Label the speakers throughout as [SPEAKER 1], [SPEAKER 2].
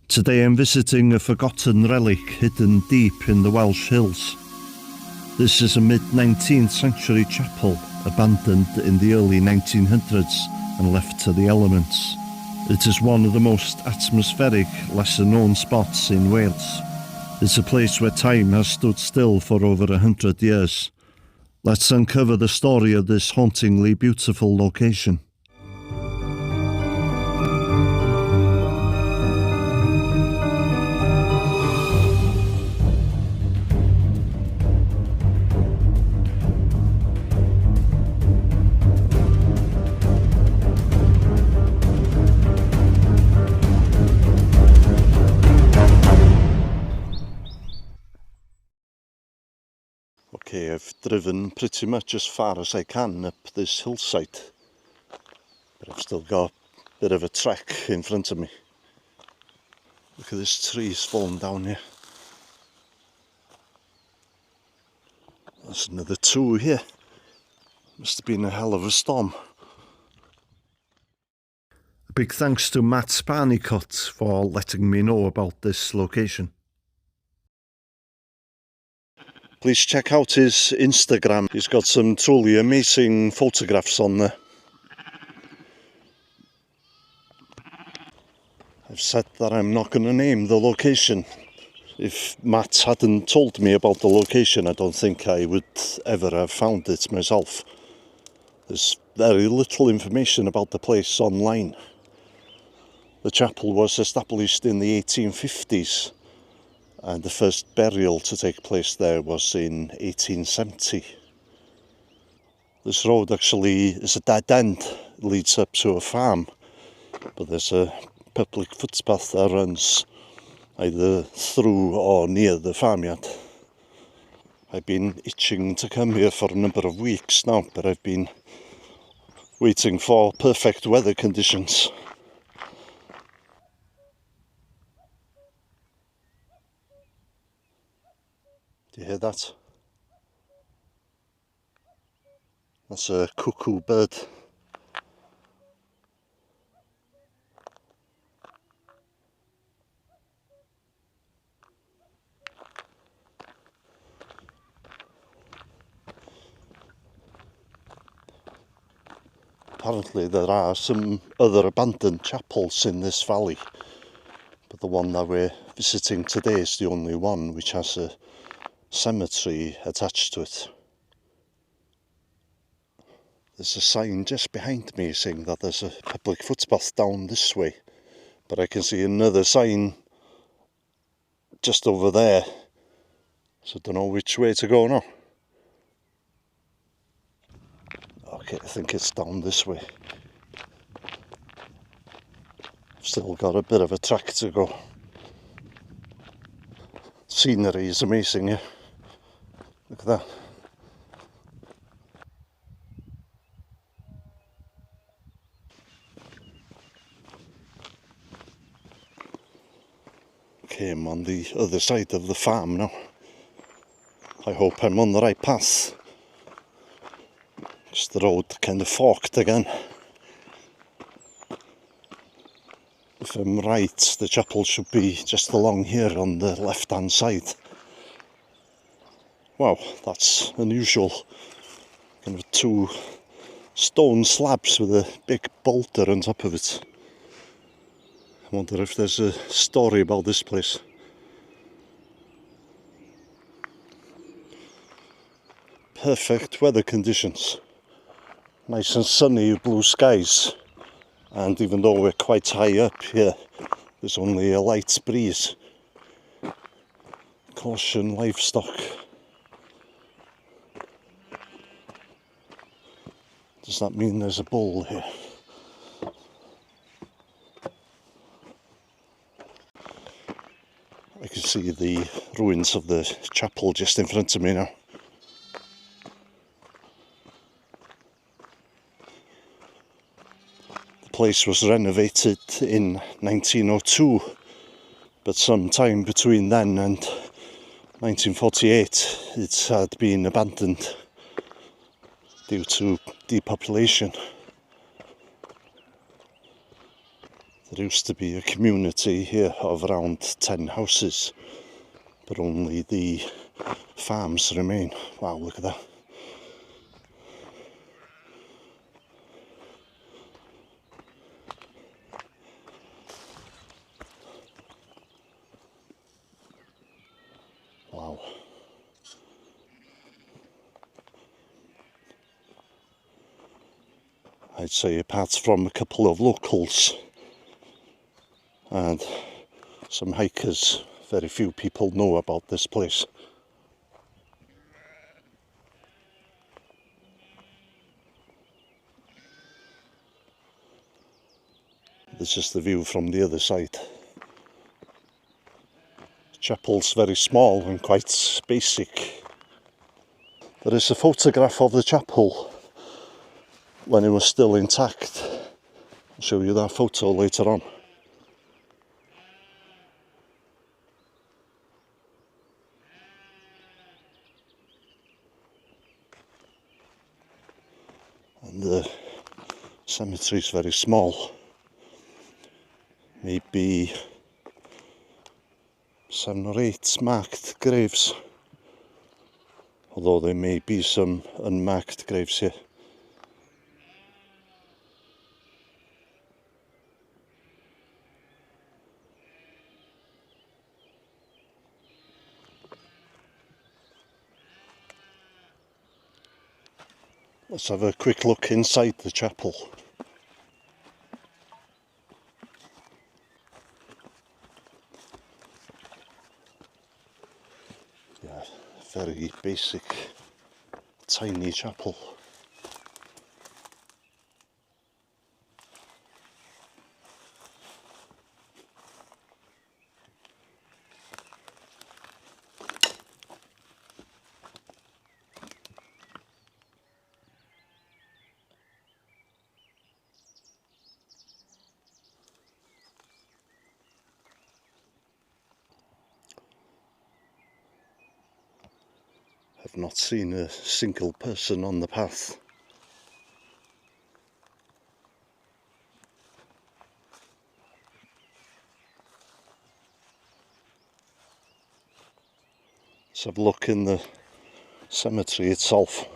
[SPEAKER 1] Today I'm visiting a forgotten relic hidden deep in the Welsh Hills. This is a mid-19th century chapel abandoned in the early 1900s and left to the elements. It is one of the most atmospheric, lesser-known spots in Wales. It's a place where time has stood still for over 100 years. Let's uncover the story of this hauntingly beautiful location. Okay, I've driven pretty much as far as I can up this hillside, but I've still got a bit of a trek in front of me. Look at this tree's fallen down here. There's another two here. Must have been a hell of a storm. A big thanks to Matt Sparnicott for letting me know about this location. Please check out his Instagram. He's got some truly amazing photographs on there. I've said that I'm not going to name the location. If Matt hadn't told me about the location, I don't think I would ever have found it myself. There's very little information about the place online. The chapel was established in the 1850s. And the first burial to take place there was in 1870. This road actually is a dead end. It leads up to a farm, but there's a public footpath that runs either through or near the farmyard. I've been itching to come here for a number of weeks now, but I've been waiting for perfect weather conditions. Do you hear that? That's a cuckoo bird. Apparently there are some other abandoned chapels in this valley, but the one that we're visiting today is the only one which has a cemetery attached to it. There's a sign just behind me saying that there's a public footpath down this way, but I can see another sign just over there, so I don't know which way to go now. Okay, I think it's down this way. I've still got a bit of a track to go. Scenery is amazing here. Look at that. Okay, I'm on the other side of the farm now. I hope I'm on the right path. Just the road kind of forked again. If I'm right, the chapel should be just along here on the left-hand side. Wow, that's unusual. Kind of two stone slabs with a big boulder on top of it. I wonder if there's a story about this place. Perfect weather conditions. Nice and sunny, blue skies. And even though we're quite high up here, there's only a light breeze. Caution livestock. Does that mean there's a bull here? I can see the ruins of the chapel just in front of me now. The place was renovated in 1902, but sometime between then and 1948 it had been abandoned due to depopulation. There used to be a community here of around 10 houses, but only the farms remain. Wow, look at that. Wow. I'd say apart from a couple of locals and some hikers, very few people know about this place. This is the view from the other side. The chapel's very small and quite basic. There is a photograph of the chapel when it was still intact. I'll show you that photo later on. And the cemetery is very small. Maybe 7 or 8 marked graves. Although there may be some unmarked graves here. Let's have a quick look inside the chapel. Yeah, very basic, tiny chapel. I've not seen a single person on the path. Let's have a look in the cemetery itself.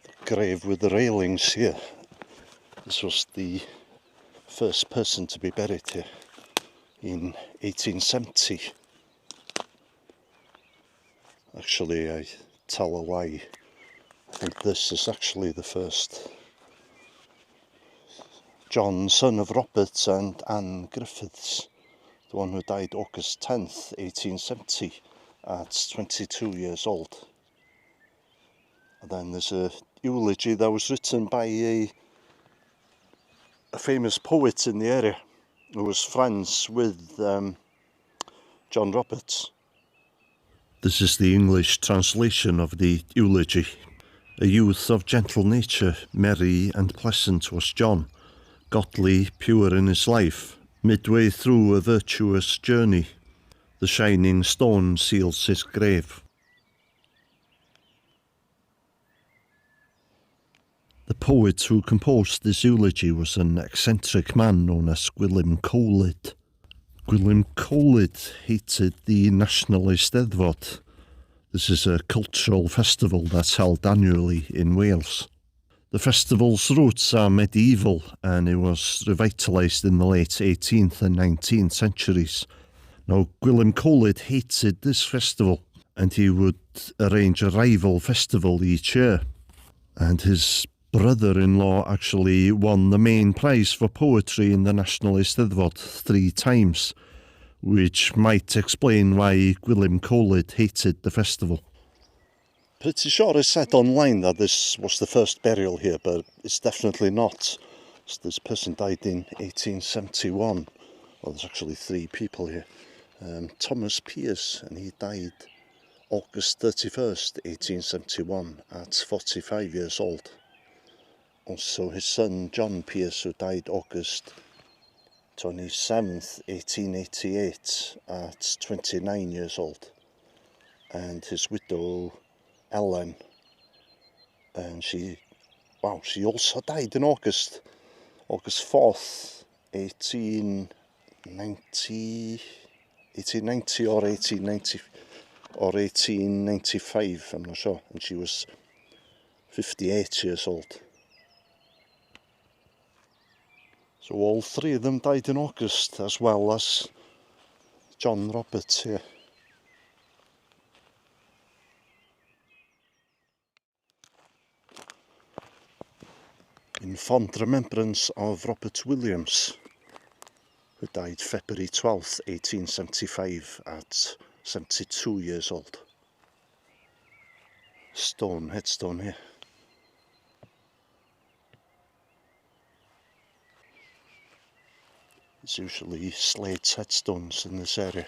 [SPEAKER 1] The grave with the railings here. This was the first person to be buried here in 1870. Actually, I tell a lie. I think this is actually the first. John, son of Robert and Anne Griffiths, the one who died August 10th, 1870, at 22 years old. And then there's a eulogy that was written by a famous poet in the area who was friends with John Roberts. This is the English translation of the eulogy. A youth of gentle nature, merry and pleasant was John, godly, pure in his life, midway through a virtuous journey. The shining stone seals his grave. The poet who composed this eulogy was an eccentric man known as Gwilym Coelwyd. Gwilym Coelwyd hated the national Eisteddfod. This is a cultural festival that's held annually in Wales. The festival's roots are medieval and it was revitalised in the late 18th and 19th centuries. Now, Gwilym Coelwyd hated this festival and he would arrange a rival festival each year. And his brother-in-law actually won the main prize for poetry in the National Eisteddfod 3 times, which might explain why Gwilym Coelwyd hated the festival. Pretty sure it said online that this was the first burial here, but it's definitely not. So this person died in 1871. Well, there's actually 3 people here. Thomas Pierce, and he died August 31st, 1871, at 45 years old. Also his son John Pierce, who died August 27th, 1888, at 29 years old. and his widow Ellen, and she also died in August 4th, 1890, 1890 or 1890 or 1895, I'm not sure, and she was 58 years old. So all three of them died in August, as well as John Roberts here. In fond remembrance of Robert Williams, who died February 12th, 1875 at 72 years old. Headstone here. There's usually slate headstones in this area.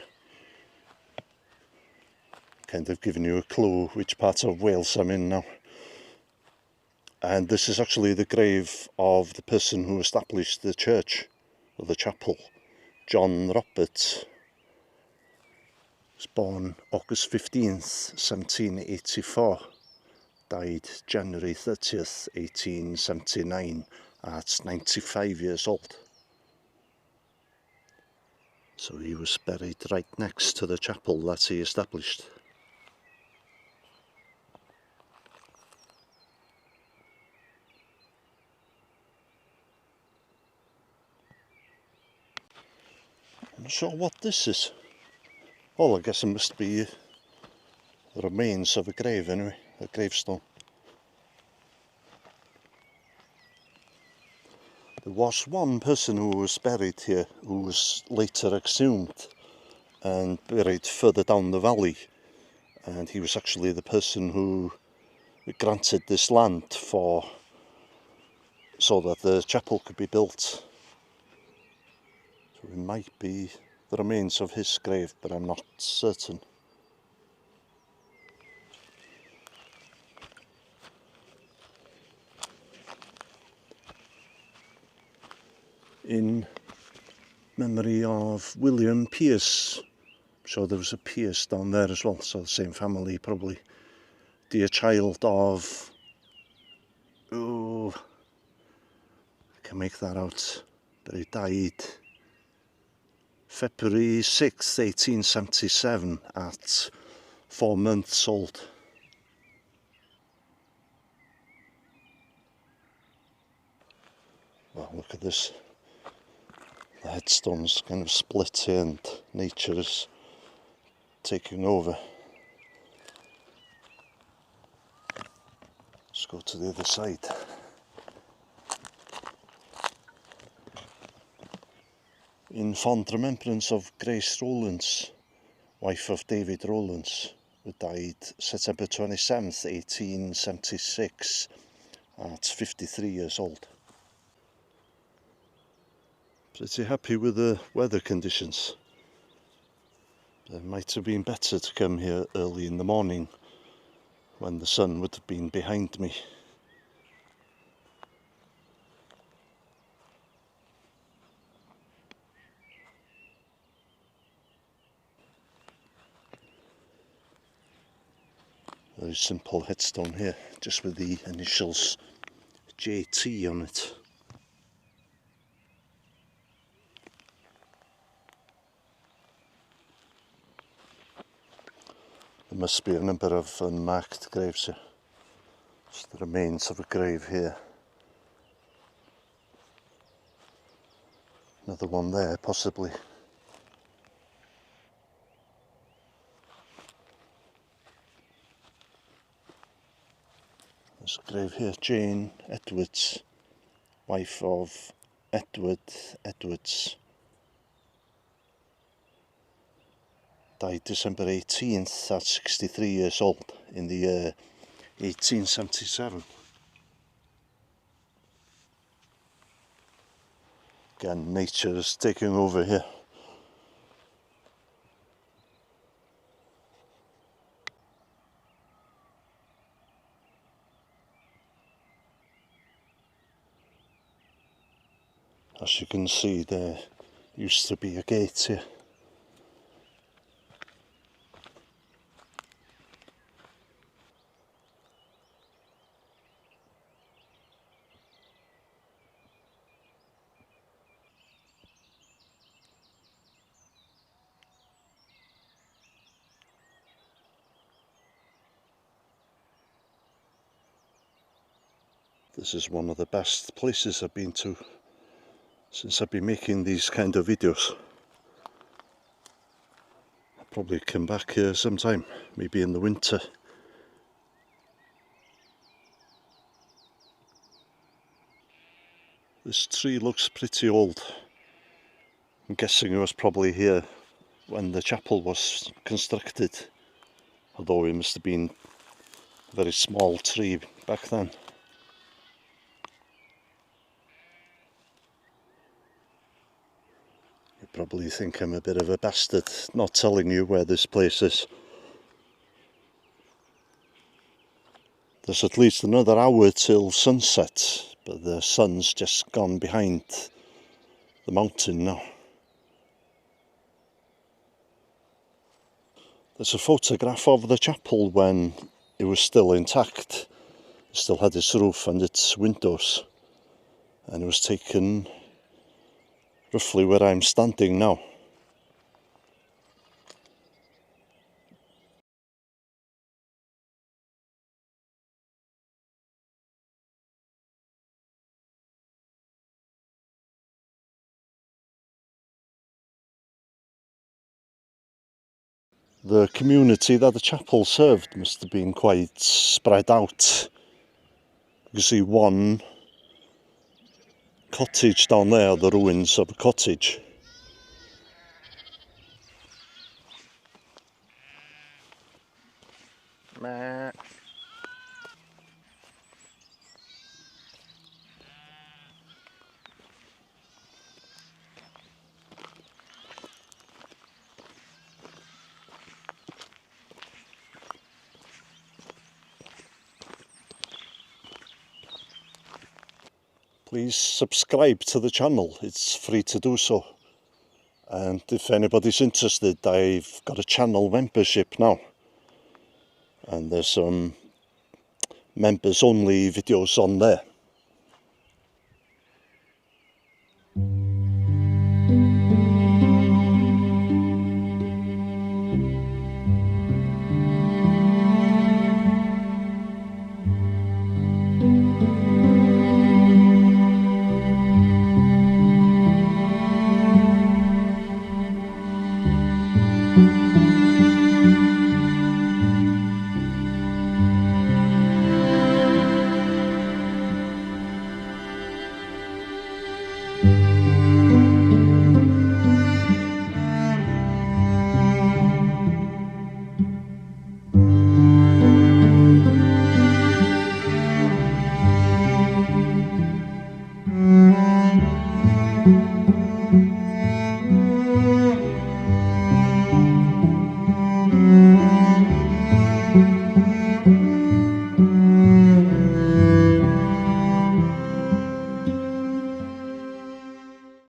[SPEAKER 1] Kind of giving you a clue which part of Wales I'm in now. And this is actually the grave of the person who established the church, or the chapel. John Roberts was born August 15th, 1784. Died January 30th, 1879 at 95 years old. So he was buried right next to the chapel that he established. I'm not sure what this is. Well, I guess it must be the remains of a grave anyway, a gravestone. There was one person who was buried here who was later exhumed and buried further down the valley, and he was actually the person who granted this land so that the chapel could be built. So it might be the remains of his grave, but I'm not certain. In memory of William Pierce. I'm sure there was a Pierce down there as well, so the same family probably. Dear child of, I can make that out, but he died February 6th, 1877 at 4 months old. Well, look at this. The headstone's kind of split here and nature is taking over. Let's go to the other side. In fond remembrance of Grace Rowlands, wife of David Rowlands, who died September 27th, 1876 at 53 years old. Pretty happy with the weather conditions. It might have been better to come here early in the morning when the sun would have been behind me. Very simple headstone here, just with the initials JT on it. There must be a number of unmarked graves here. Just the remains of a grave here. Another one there, possibly. There's a grave here, Jane Edwards, wife of Edward Edwards. Died December 18th at 63 years old in the year 1877. Again, nature is taking over here. As you can see, there used to be a gate here. This is one of the best places I've been to since I've been making these kind of videos. I'll probably come back here sometime, maybe in the winter. This tree looks pretty old. I'm guessing it was probably here when the chapel was constructed, although it must have been a very small tree back then. You probably think I'm a bit of a bastard not telling you where this place is. There's at least another hour till sunset, but the sun's just gone behind the mountain now. There's a photograph of the chapel when it was still intact. It still had its roof and its windows, and it was taken roughly where I'm standing now. The community that the chapel served must have been quite spread out. You see one cottage down there, the ruins of a cottage. Please subscribe to the channel, it's free to do so. And if anybody's interested, I've got a channel membership now. And there's some members only videos on there.